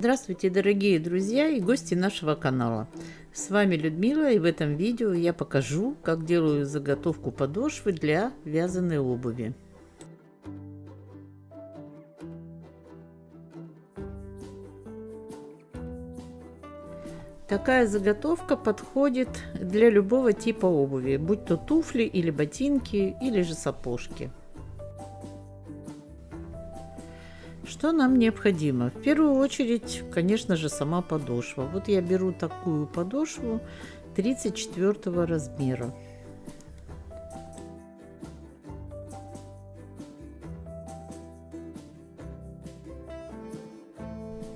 Здравствуйте, дорогие друзья и гости нашего канала. С вами Людмила, и в этом видео я покажу, как делаю заготовку подошвы для вязаной обуви. Такая заготовка подходит для любого типа обуви, будь то туфли или ботинки, или же сапожки. Что нам необходимо? В первую очередь, конечно же, сама подошва. Вот я беру такую подошву 34 размера.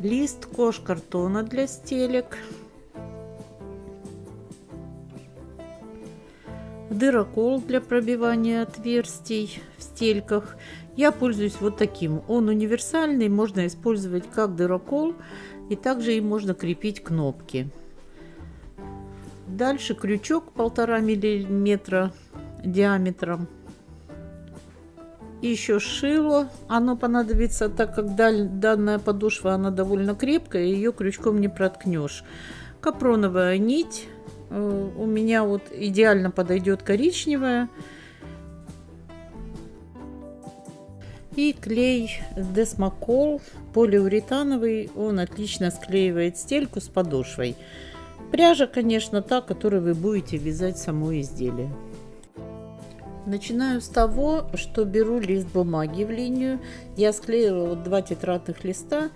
Лист кож-картона для стелек, дырокол для пробивания отверстий в стельках. Я пользуюсь вот таким. Он универсальный, можно использовать как дырокол, и также им можно крепить кнопки. Дальше крючок 1,5 миллиметра диаметром. И еще шило. Оно понадобится, так как данная подошва она довольно крепкая, ее крючком не проткнешь. Капроновая нить. У меня вот идеально подойдет коричневая. И клей Десмокол полиуретановый. Он отлично склеивает стельку с подошвой. Пряжа, конечно, та, которой вы будете вязать само изделие. Начинаю с того, что беру лист бумаги в линию. Я склеила 2 тетрадных листа.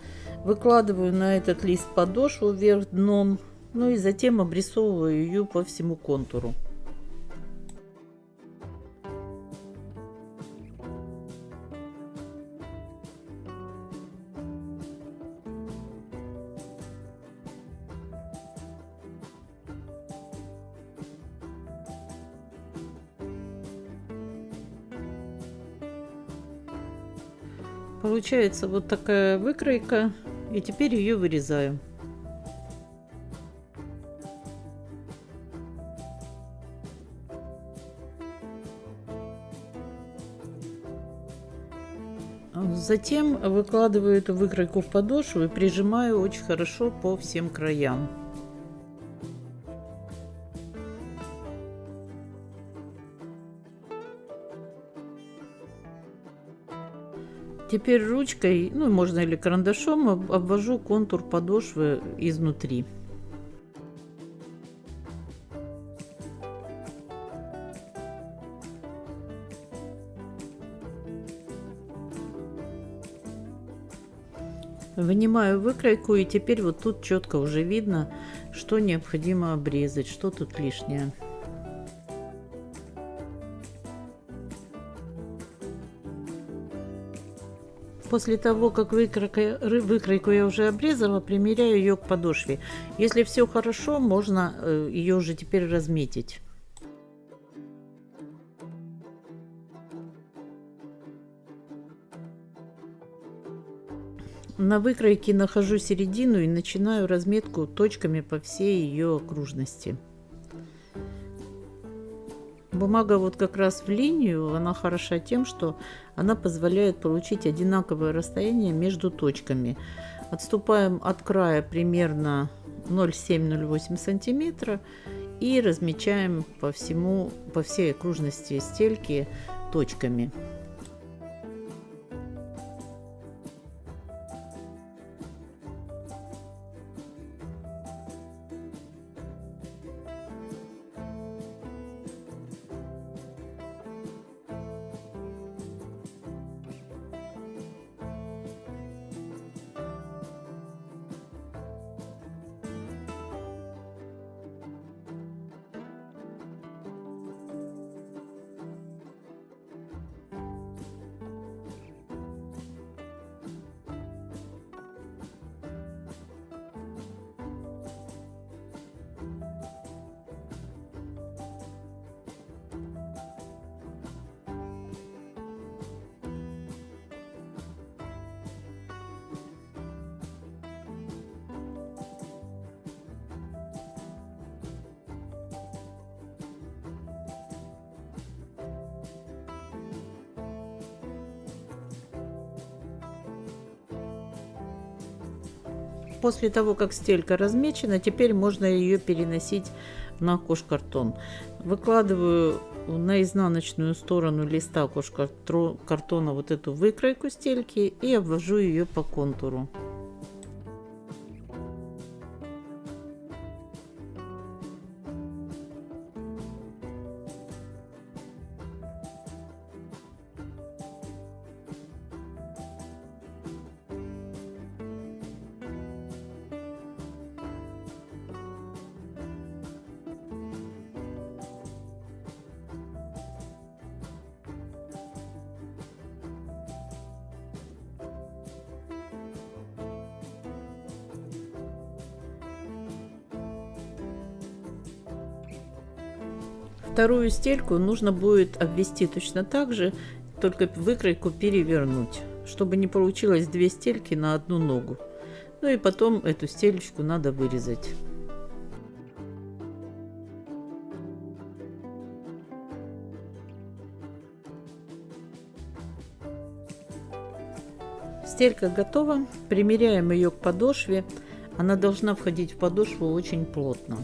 Выкладываю на этот лист подошву вверх дном. Ну и затем обрисовываю ее по всему контуру. Получается вот такая выкройка, и теперь ее вырезаю. Затем выкладываю эту выкройку в подошву и прижимаю очень хорошо по всем краям. Теперь ручкой, ну можно или карандашом, обвожу контур подошвы изнутри. Вынимаю выкройку, и теперь вот тут четко уже видно, что необходимо обрезать, что тут лишнее. После того, как выкройку я уже обрезала, примеряю ее к подошве. Если все хорошо, можно ее уже теперь разметить. На выкройке нахожу середину и начинаю разметку точками по всей ее окружности. Бумага вот как раз в линию, она хороша тем, что она позволяет получить одинаковое расстояние между точками. Отступаем от края примерно 0,7-0,8 сантиметра и размечаем по всей окружности стельки точками. После того, как стелька размечена, теперь можно ее переносить на кож-картон. Выкладываю на изнаночную сторону листа кож-картона вот эту выкройку стельки и обвожу ее по контуру. Вторую стельку нужно будет обвести точно так же, только выкройку перевернуть, чтобы не получилось две стельки на одну ногу. Ну и потом эту стелечку надо вырезать. Стелька готова. Примеряем ее к подошве. Она должна входить в подошву очень плотно.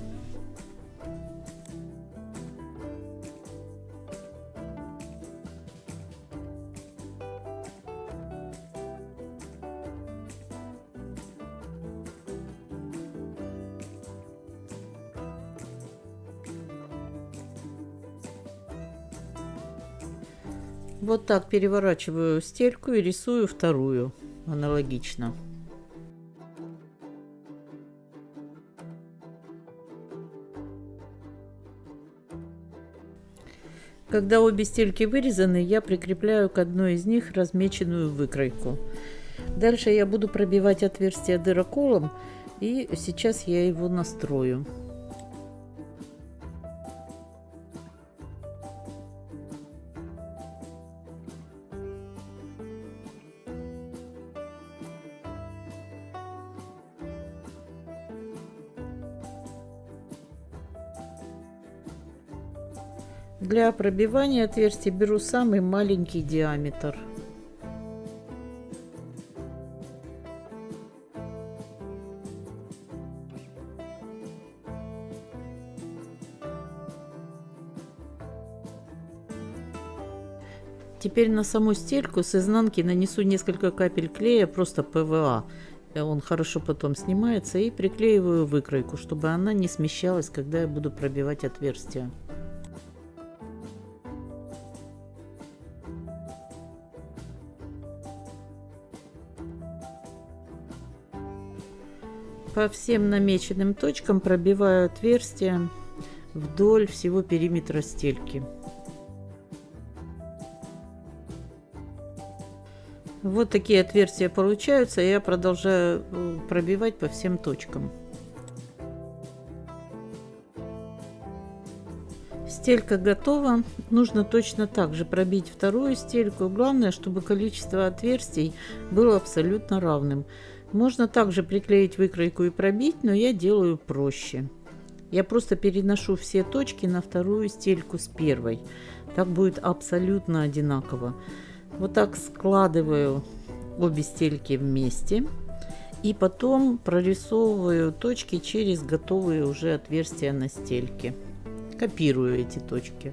Вот так переворачиваю стельку и рисую вторую аналогично. Когда обе стельки вырезаны, я прикрепляю к одной из них размеченную выкройку. Дальше я буду пробивать отверстие дыроколом, и сейчас я его настрою. Для пробивания отверстий беру самый маленький диаметр. Теперь на саму стельку с изнанки нанесу несколько капель клея, просто ПВА. Он хорошо потом снимается, и приклеиваю выкройку, чтобы она не смещалась, когда я буду пробивать отверстия. По всем намеченным точкам пробиваю отверстия вдоль всего периметра стельки. Вот такие отверстия получаются, я продолжаю пробивать по всем точкам. Стелька готова. Нужно точно так же пробить вторую стельку. Главное, чтобы количество отверстий было абсолютно равным. Можно также приклеить выкройку и пробить, но я делаю проще. Я просто переношу все точки на вторую стельку с первой. Так будет абсолютно одинаково. Вот так складываю обе стельки вместе. И потом прорисовываю точки через готовые уже отверстия на стельке. Копирую эти точки.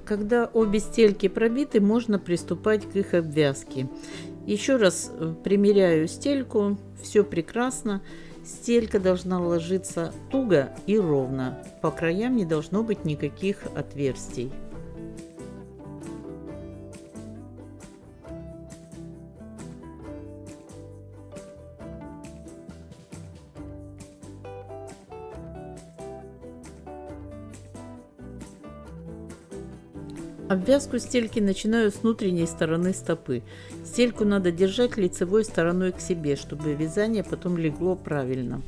Когда обе стельки пробиты, можно приступать к их обвязке. Еще раз примеряю стельку, все прекрасно. Стелька должна ложиться туго и ровно. По краям не должно быть никаких отверстий. Обвязку стельки начинаю с внутренней стороны стопы. Стельку надо держать лицевой стороной к себе, чтобы вязание потом легло правильно.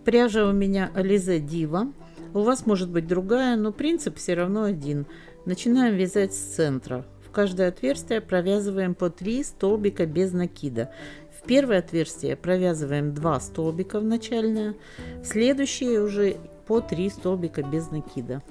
Пряжа у меня Alize Diva. У вас может быть другая, но принцип все равно один. Начинаем вязать с центра. В каждое отверстие провязываем по 3 столбика без накида. В первое отверстие провязываем 2 столбика в начальное, в следующее уже по 3 столбика без накида.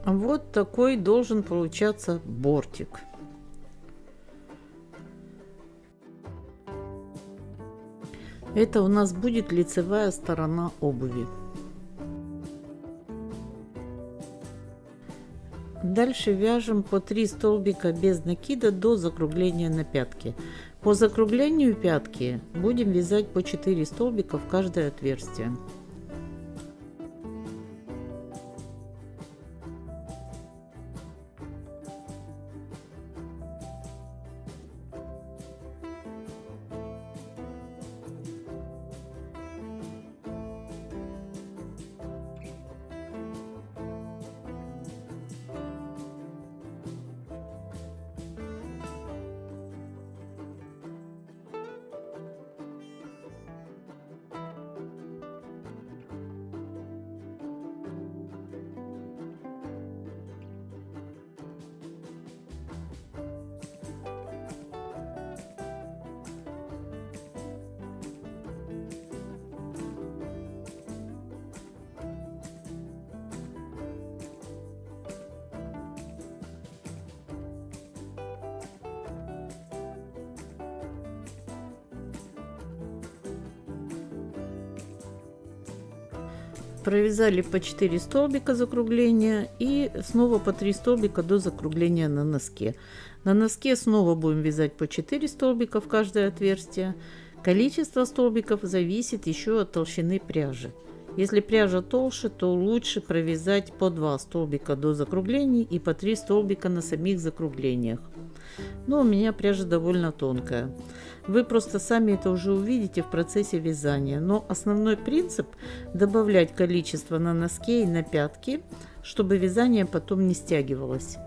Вот такой должен получаться бортик. Это у нас будет лицевая сторона обуви. Дальше вяжем по 3 столбика без накида до закругления на пятки. По закруглению пятки будем вязать по 4 столбика в каждое отверстие. Провязали по 4 столбика закругления и снова по 3 столбика до закругления на носке. На носке снова будем вязать по 4 столбика в каждое отверстие. Количество столбиков зависит еще от толщины пряжи. Если пряжа толще, то лучше провязать по 2 столбика до закруглений и по 3 столбика на самих закруглениях. Но у меня пряжа довольно тонкая. Вы просто сами это уже увидите в процессе вязания. Но основной принцип – добавлять количество на носке и на пятки, чтобы вязание потом не стягивалось.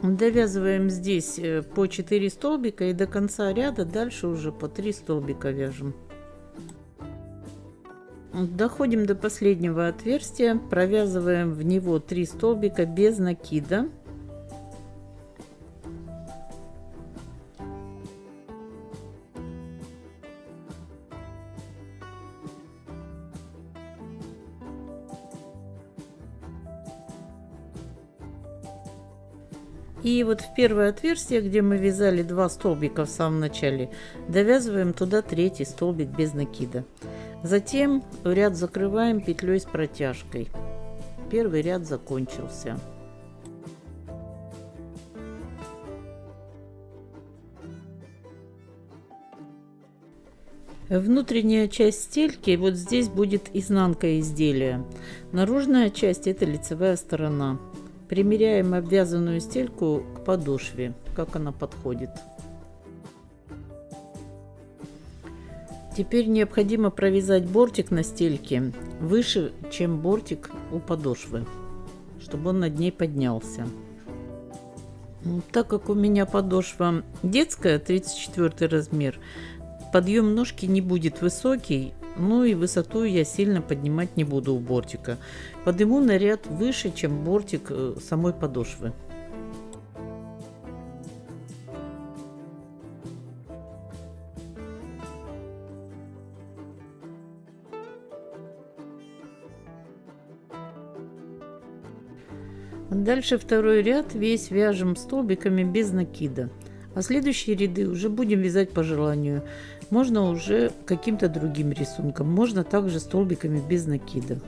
Довязываем здесь по 4 столбика и до конца ряда дальше уже по 3 столбика вяжем. Доходим до последнего отверстия, провязываем в него 3 столбика без накида. И вот в первое отверстие, где мы вязали 2 столбика в самом начале, довязываем туда третий столбик без накида. Затем ряд закрываем петлей с протяжкой. Первый ряд закончился. Внутренняя часть стельки вот здесь будет изнанка изделия. Наружная часть — это лицевая сторона. Примеряем обвязанную стельку к подошве, как она подходит. Теперь необходимо провязать бортик на стельке выше, чем бортик у подошвы, чтобы он над ней поднялся. Так как у меня подошва детская, 34 размер, подъем ножки не будет высокий, ну и высоту я сильно поднимать не буду у бортика. Подниму на ряд выше, чем бортик самой подошвы. Дальше второй ряд весь вяжем столбиками без накида. А следующие ряды уже будем вязать по желанию. Можно уже каким-то другим рисунком. Можно также столбиками без накида.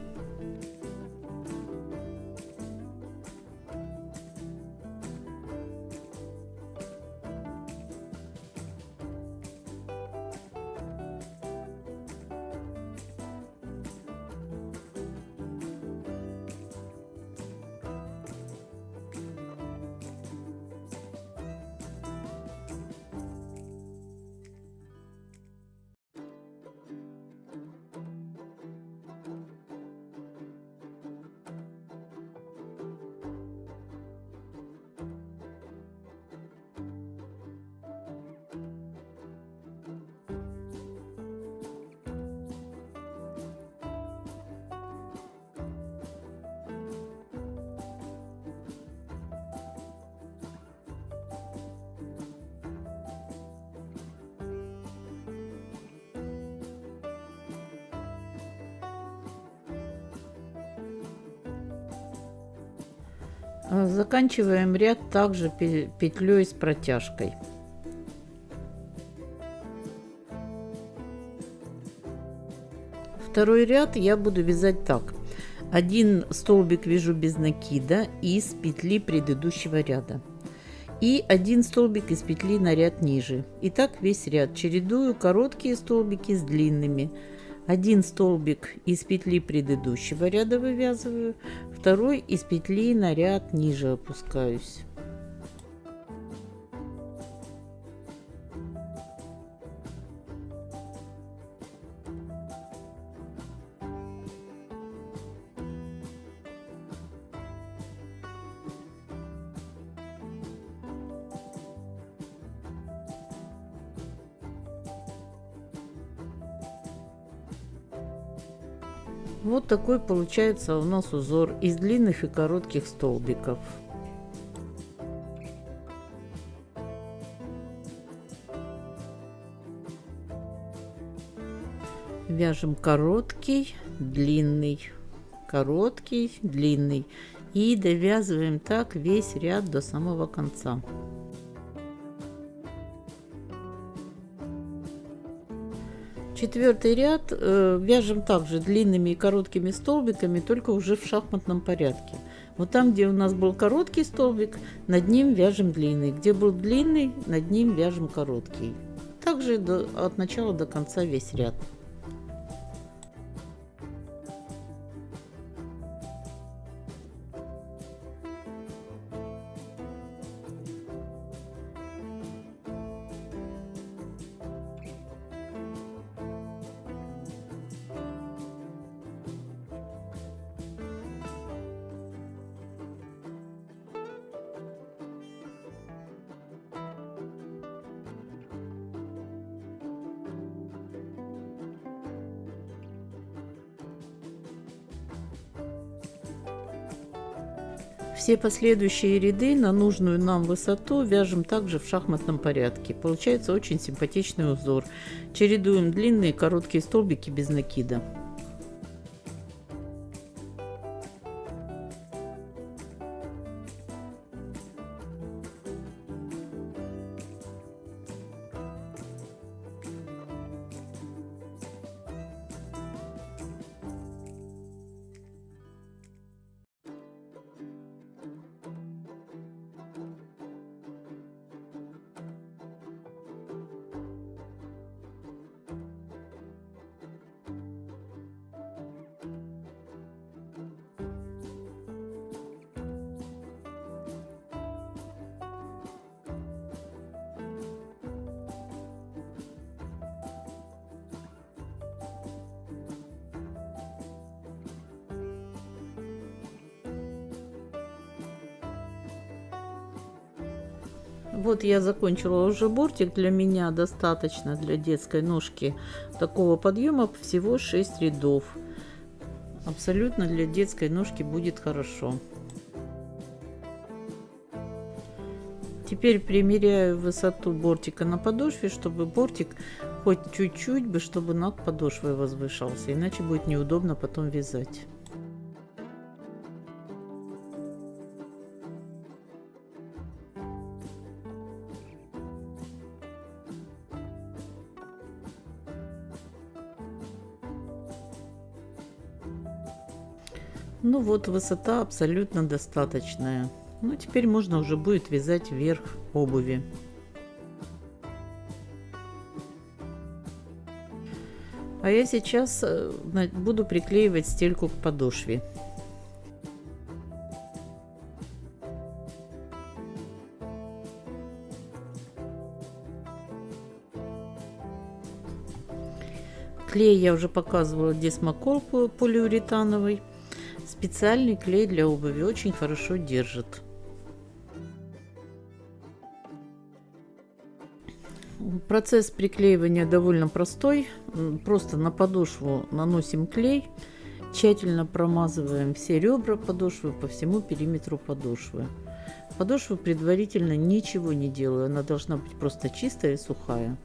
Заканчиваем ряд также петлей с протяжкой. Второй ряд я буду вязать так. Один столбик вяжу без накида из петли предыдущего ряда. И один столбик из петли на ряд ниже. И так весь ряд. Чередую короткие столбики с длинными. Один столбик из петли предыдущего ряда вывязываю, второй из петли на ряд ниже опускаюсь. Вот такой получается у нас узор из длинных и коротких столбиков. Вяжем короткий, длинный, короткий, длинный и довязываем так весь ряд до самого конца. Четвертый ряд вяжем также длинными и короткими столбиками, только уже в шахматном порядке. Вот там, где у нас был короткий столбик, над ним вяжем длинный. Где был длинный, над ним вяжем короткий. Также от начала до конца весь ряд. Все последующие ряды на нужную нам высоту вяжем также в шахматном порядке. Получается очень симпатичный узор. Чередуем длинные и короткие столбики без накида. Вот я закончила уже бортик. Для меня достаточно для детской ножки такого подъема всего 6 рядов. Абсолютно для детской ножки будет хорошо. Теперь примеряю высоту бортика на подошве, чтобы бортик хоть чуть-чуть бы, чтобы над подошвой возвышался, иначе будет неудобно потом вязать. Ну вот, высота абсолютно достаточная. Ну, теперь можно уже будет вязать вверх обуви. А я сейчас буду приклеивать стельку к подошве. Клей я уже показывала, Десмокол полиуретановый. Специальный клей для обуви, очень хорошо держит. Процесс приклеивания довольно простой. Просто на подошву наносим клей, тщательно промазываем все ребра подошвы по всему периметру подошвы. Подошву предварительно ничего не делаю, она должна быть просто чистая и сухая.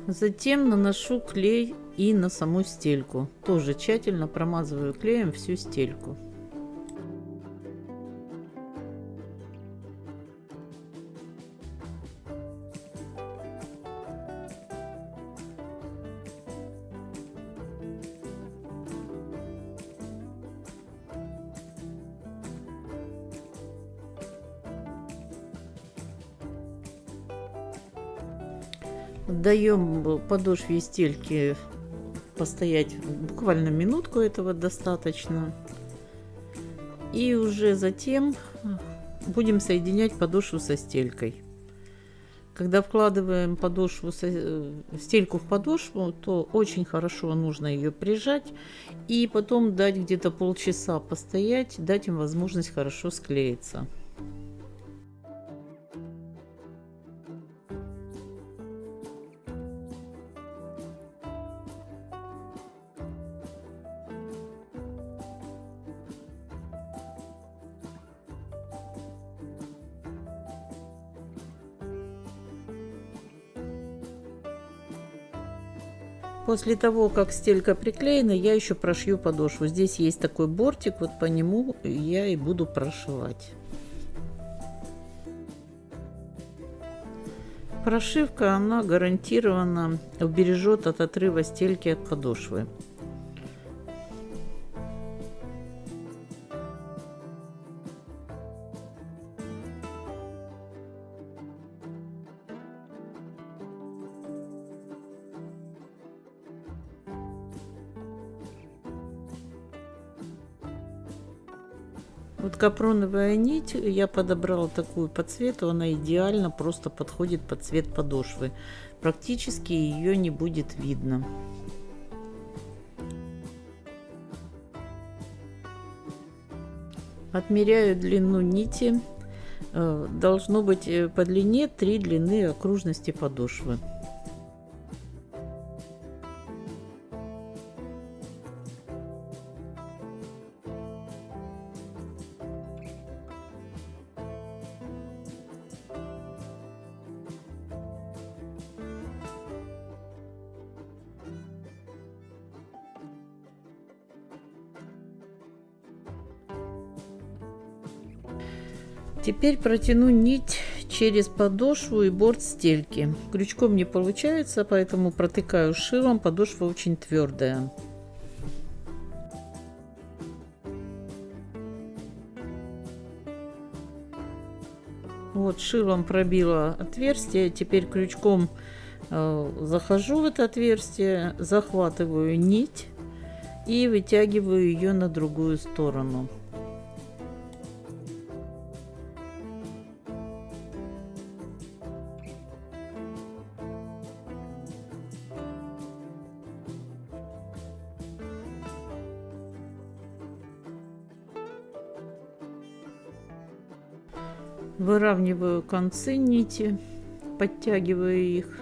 Затем наношу клей и на саму стельку. Тоже тщательно промазываю клеем всю стельку. Даем подошве и стельке постоять буквально минутку, этого достаточно. И уже затем будем соединять подошву со стелькой. Когда вкладываем стельку в подошву, то очень хорошо нужно ее прижать и потом дать где-то полчаса постоять, дать им возможность хорошо склеиться. После того, как стелька приклеена, я еще прошью подошву. Здесь есть такой бортик, вот по нему я и буду прошивать. Прошивка, она гарантированно убережет от отрыва стельки от подошвы. Вот капроновая нить, я подобрала такую по цвету, она идеально просто подходит под цвет подошвы. Практически ее не будет видно. Отмеряю длину нити. Должно быть по длине 3 длины окружности подошвы. Теперь протяну нить через подошву и борт стельки. Крючком не получается, поэтому протыкаю шилом. Подошва очень твердая. Вот, шилом пробила отверстие, теперь крючком захожу в это отверстие, захватываю нить и вытягиваю ее на другую сторону. Выравниваю концы нити, подтягиваю их.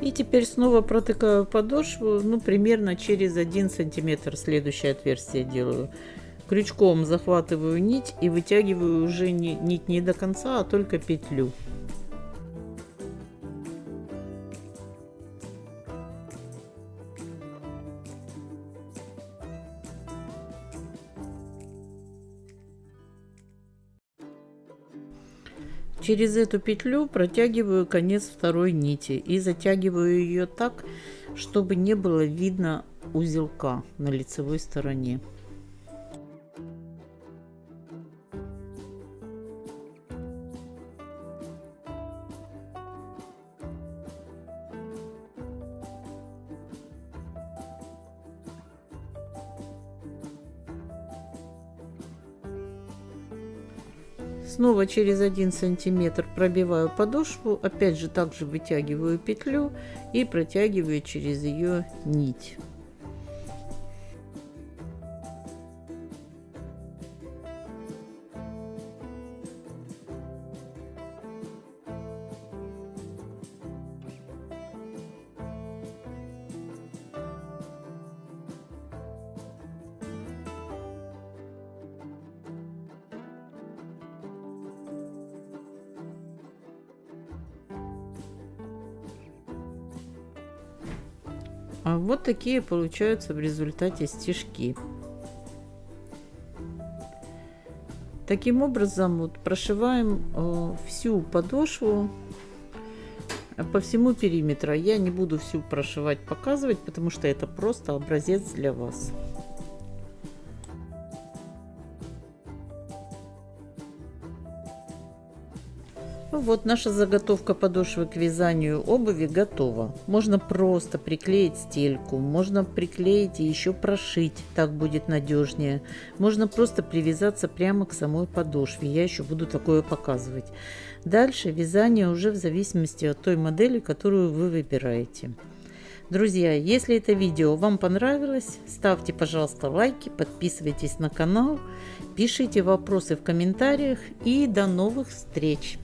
И теперь снова протыкаю подошву, ну, примерно через 1 сантиметр следующее отверстие делаю. Крючком захватываю нить и вытягиваю уже нить не до конца, а только петлю. Через эту петлю протягиваю конец второй нити и затягиваю ее так, чтобы не было видно узелка на лицевой стороне. Снова через 1 сантиметр пробиваю подошву, опять же также вытягиваю петлю и протягиваю через ее нить. А вот такие получаются в результате стежки. Таким образом вот прошиваем всю подошву по всему периметру. Я не буду всю прошивать, показывать, потому что это просто образец для вас. Вот наша заготовка подошвы к вязанию обуви готова. Можно просто приклеить стельку, можно приклеить и еще прошить, так будет надежнее. Можно просто привязаться прямо к самой подошве, я еще буду такое показывать. Дальше вязание уже в зависимости от той модели, которую вы выбираете. Друзья, если это видео вам понравилось, ставьте, пожалуйста, лайки, подписывайтесь на канал, пишите вопросы в комментариях и до новых встреч!